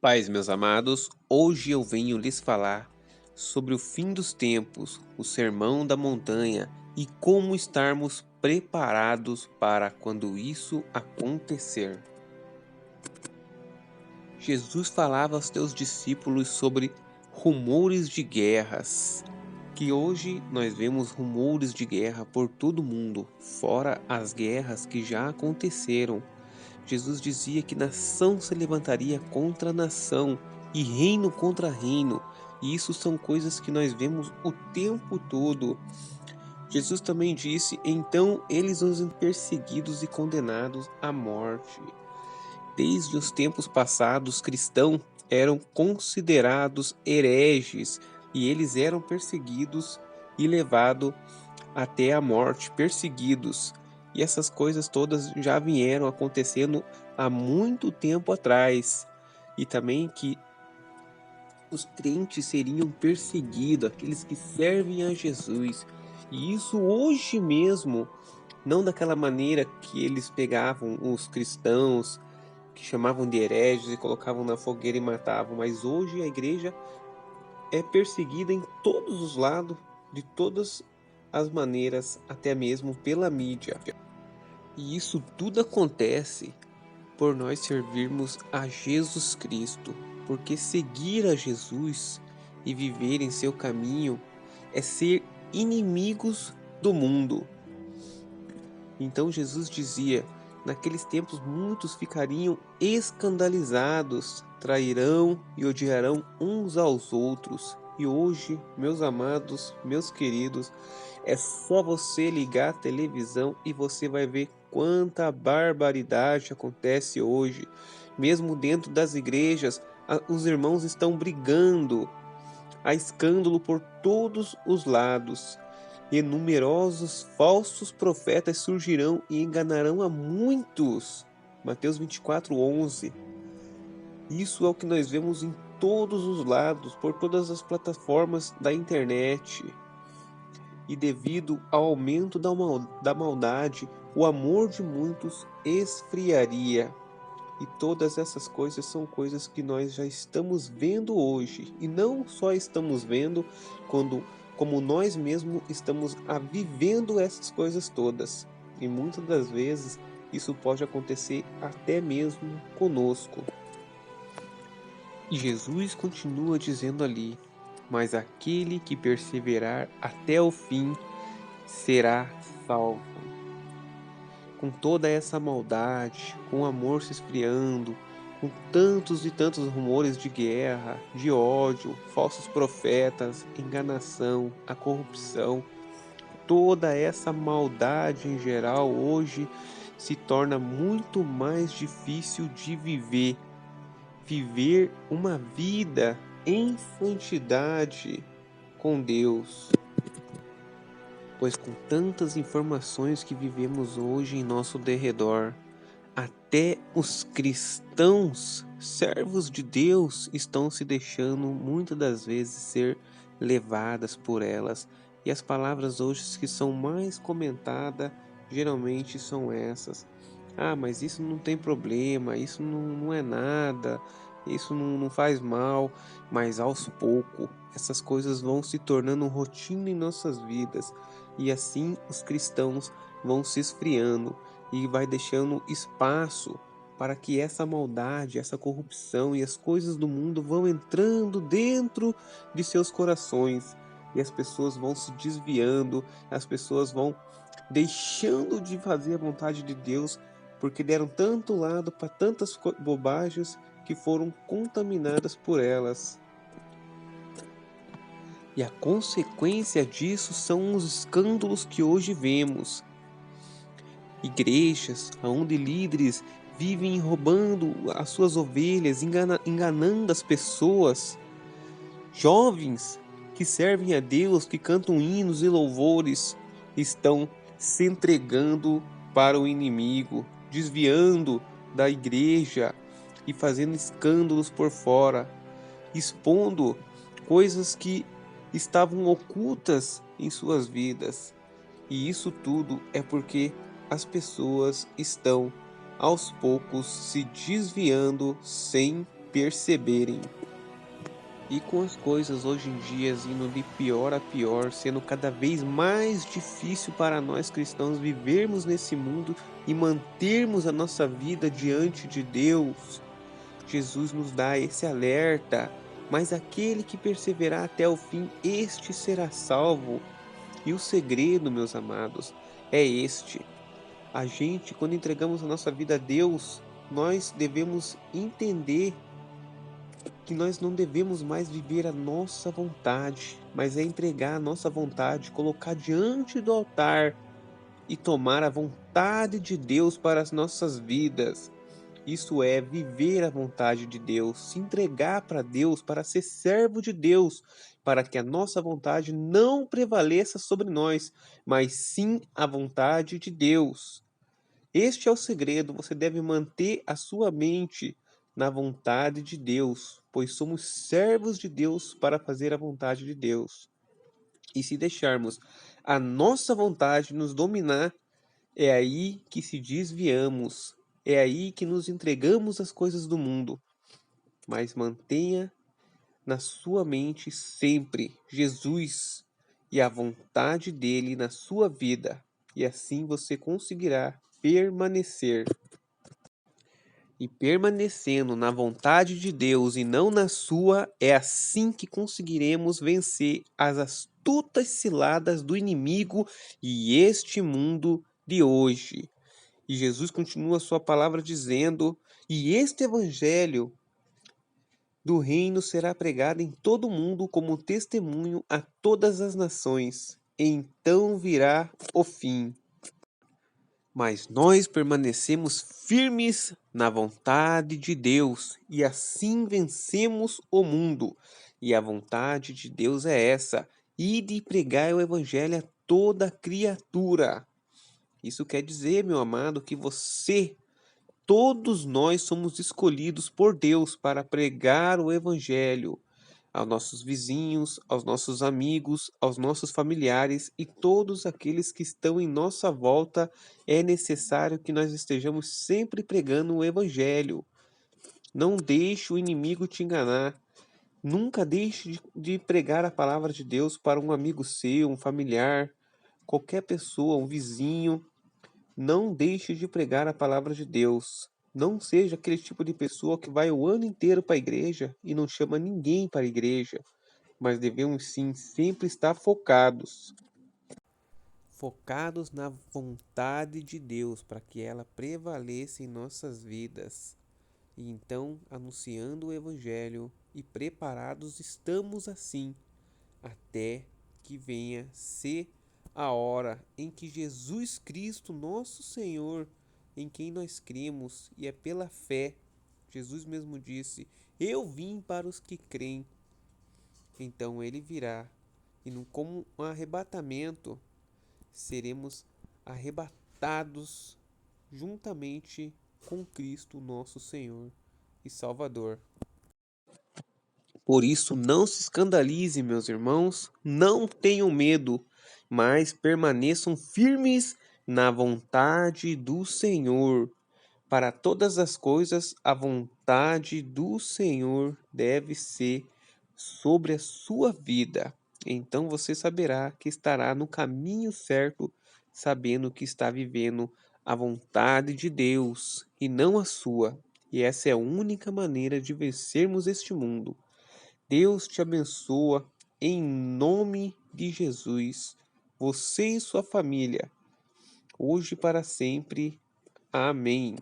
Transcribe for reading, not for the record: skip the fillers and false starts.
Pais, meus amados, hoje eu venho lhes falar sobre o fim dos tempos, o sermão da montanha e como estarmos preparados para quando isso acontecer. Jesus falava aos seus discípulos sobre rumores de guerras, que hoje nós vemos rumores de guerra por todo o mundo, fora as guerras que já aconteceram. Jesus dizia que nação se levantaria contra nação e reino contra reino, e isso são coisas que nós vemos o tempo todo. Jesus também disse: então eles os perseguidos e condenados à morte. Desde os tempos passados, cristãos eram considerados hereges e eles eram perseguidos e levados até a morte, perseguidos. E essas coisas todas já vieram acontecendo há muito tempo atrás. E também que os crentes seriam perseguidos, aqueles que servem a Jesus. E isso hoje mesmo, não daquela maneira que eles pegavam os cristãos, que chamavam de hereges e colocavam na fogueira e matavam, mas hoje a igreja é perseguida em todos os lados, de todas as maneiras, até mesmo pela mídia. E isso tudo acontece por nós servirmos a Jesus Cristo, porque seguir a Jesus e viver em seu caminho é ser inimigos do mundo. Então Jesus dizia: naqueles tempos muitos ficariam escandalizados, trairão e odiarão uns aos outros. E hoje, meus amados, meus queridos, é só você ligar a televisão e você vai ver quanta barbaridade acontece hoje. Mesmo dentro das igrejas, os irmãos estão brigando. Há escândalo por todos os lados. E numerosos falsos profetas surgirão e enganarão a muitos. Mateus 24:11. Isso é o que nós vemos em todos os lados, por todas as plataformas da internet. E devido ao aumento da maldade, o amor de muitos esfriaria. E todas essas coisas são coisas que nós já estamos vendo hoje. E não só estamos vendo, como nós mesmos estamos vivendo essas coisas todas. E muitas das vezes isso pode acontecer até mesmo conosco. E Jesus continua dizendo ali: mas aquele que perseverar até o fim será salvo. Com toda essa maldade, com o amor se esfriando, com tantos e tantos rumores de guerra, de ódio, falsos profetas, enganação, a corrupção, toda essa maldade em geral hoje se torna muito mais difícil de viver. Viver uma vida em santidade com Deus. Pois com tantas informações que vivemos hoje em nosso derredor, até os cristãos, servos de Deus, estão se deixando muitas das vezes ser levadas por elas. E as palavras hoje que são mais comentadas geralmente são essas: ah, mas isso não tem problema, isso não é nada, isso não faz mal. Mas aos poucos essas coisas vão se tornando rotina em nossas vidas. E assim os cristãos vão se esfriando e vai deixando espaço para que essa maldade, essa corrupção e as coisas do mundo vão entrando dentro de seus corações. E as pessoas vão se desviando, as pessoas vão deixando de fazer a vontade de Deus, porque deram tanto lado para tantas bobagens que foram contaminadas por elas. E a consequência disso são os escândalos que hoje vemos. Igrejas onde líderes vivem roubando as suas ovelhas, enganando as pessoas. Jovens que servem a Deus, que cantam hinos e louvores, estão se entregando para o inimigo, desviando da igreja e fazendo escândalos por fora, expondo coisas que estavam ocultas em suas vidas. E isso tudo é porque as pessoas estão aos poucos se desviando sem perceberem. E com as coisas hoje em dia indo de pior a pior, sendo cada vez mais difícil para nós cristãos vivermos nesse mundo e mantermos a nossa vida diante de Deus, Jesus nos dá esse alerta. Mas aquele que perseverar até o fim, este será salvo. E o segredo, meus amados, é este: a gente, quando entregamos a nossa vida a Deus, nós devemos entender que nós não devemos mais viver a nossa vontade, mas é entregar a nossa vontade, colocar diante do altar e tomar a vontade de Deus para as nossas vidas. Isso é viver a vontade de Deus, se entregar para Deus, para ser servo de Deus, para que a nossa vontade não prevaleça sobre nós, mas sim a vontade de Deus. Este é o segredo, você deve manter a sua mente na vontade de Deus, pois somos servos de Deus para fazer a vontade de Deus. E se deixarmos a nossa vontade nos dominar, é aí que se desviamos, é aí que nos entregamos às coisas do mundo. Mas mantenha na sua mente sempre Jesus e a vontade dele na sua vida, e assim você conseguirá permanecer. E permanecendo na vontade de Deus e não na sua, é assim que conseguiremos vencer as astutas ciladas do inimigo e este mundo de hoje. E Jesus continua sua palavra dizendo: "E este evangelho do reino será pregado em todo o mundo como testemunho a todas as nações. Então virá o fim." Mas nós permanecemos firmes na vontade de Deus e assim vencemos o mundo. E a vontade de Deus é essa: ide pregar o evangelho a toda criatura. Isso quer dizer, meu amado, que você, todos nós somos escolhidos por Deus para pregar o evangelho aos nossos vizinhos, aos nossos amigos, aos nossos familiares e todos aqueles que estão em nossa volta. É necessário que nós estejamos sempre pregando o evangelho. Não deixe o inimigo te enganar. Nunca deixe de pregar a palavra de Deus para um amigo seu, um familiar, qualquer pessoa, um vizinho. Não deixe de pregar a palavra de Deus. Não seja aquele tipo de pessoa que vai o ano inteiro para a igreja e não chama ninguém para a igreja, mas devemos sim sempre estar focados na vontade de Deus, para que ela prevaleça em nossas vidas. E então, anunciando o evangelho e preparados estamos assim, até que venha ser a hora em que Jesus Cristo, nosso Senhor, em quem nós cremos e é pela fé, Jesus mesmo disse: "Eu vim para os que creem." Então ele virá, e como um arrebatamento, seremos arrebatados juntamente com Cristo, nosso Senhor e Salvador. Por isso, não se escandalize, meus irmãos, não tenham medo, mas permaneçam firmes na vontade do Senhor. Para todas as coisas, a vontade do Senhor deve ser sobre a sua vida. Então você saberá que estará no caminho certo, sabendo que está vivendo a vontade de Deus e não a sua. E essa é a única maneira de vencermos este mundo. Deus te abençoa em nome de Jesus, você e sua família, hoje e para sempre. Amém.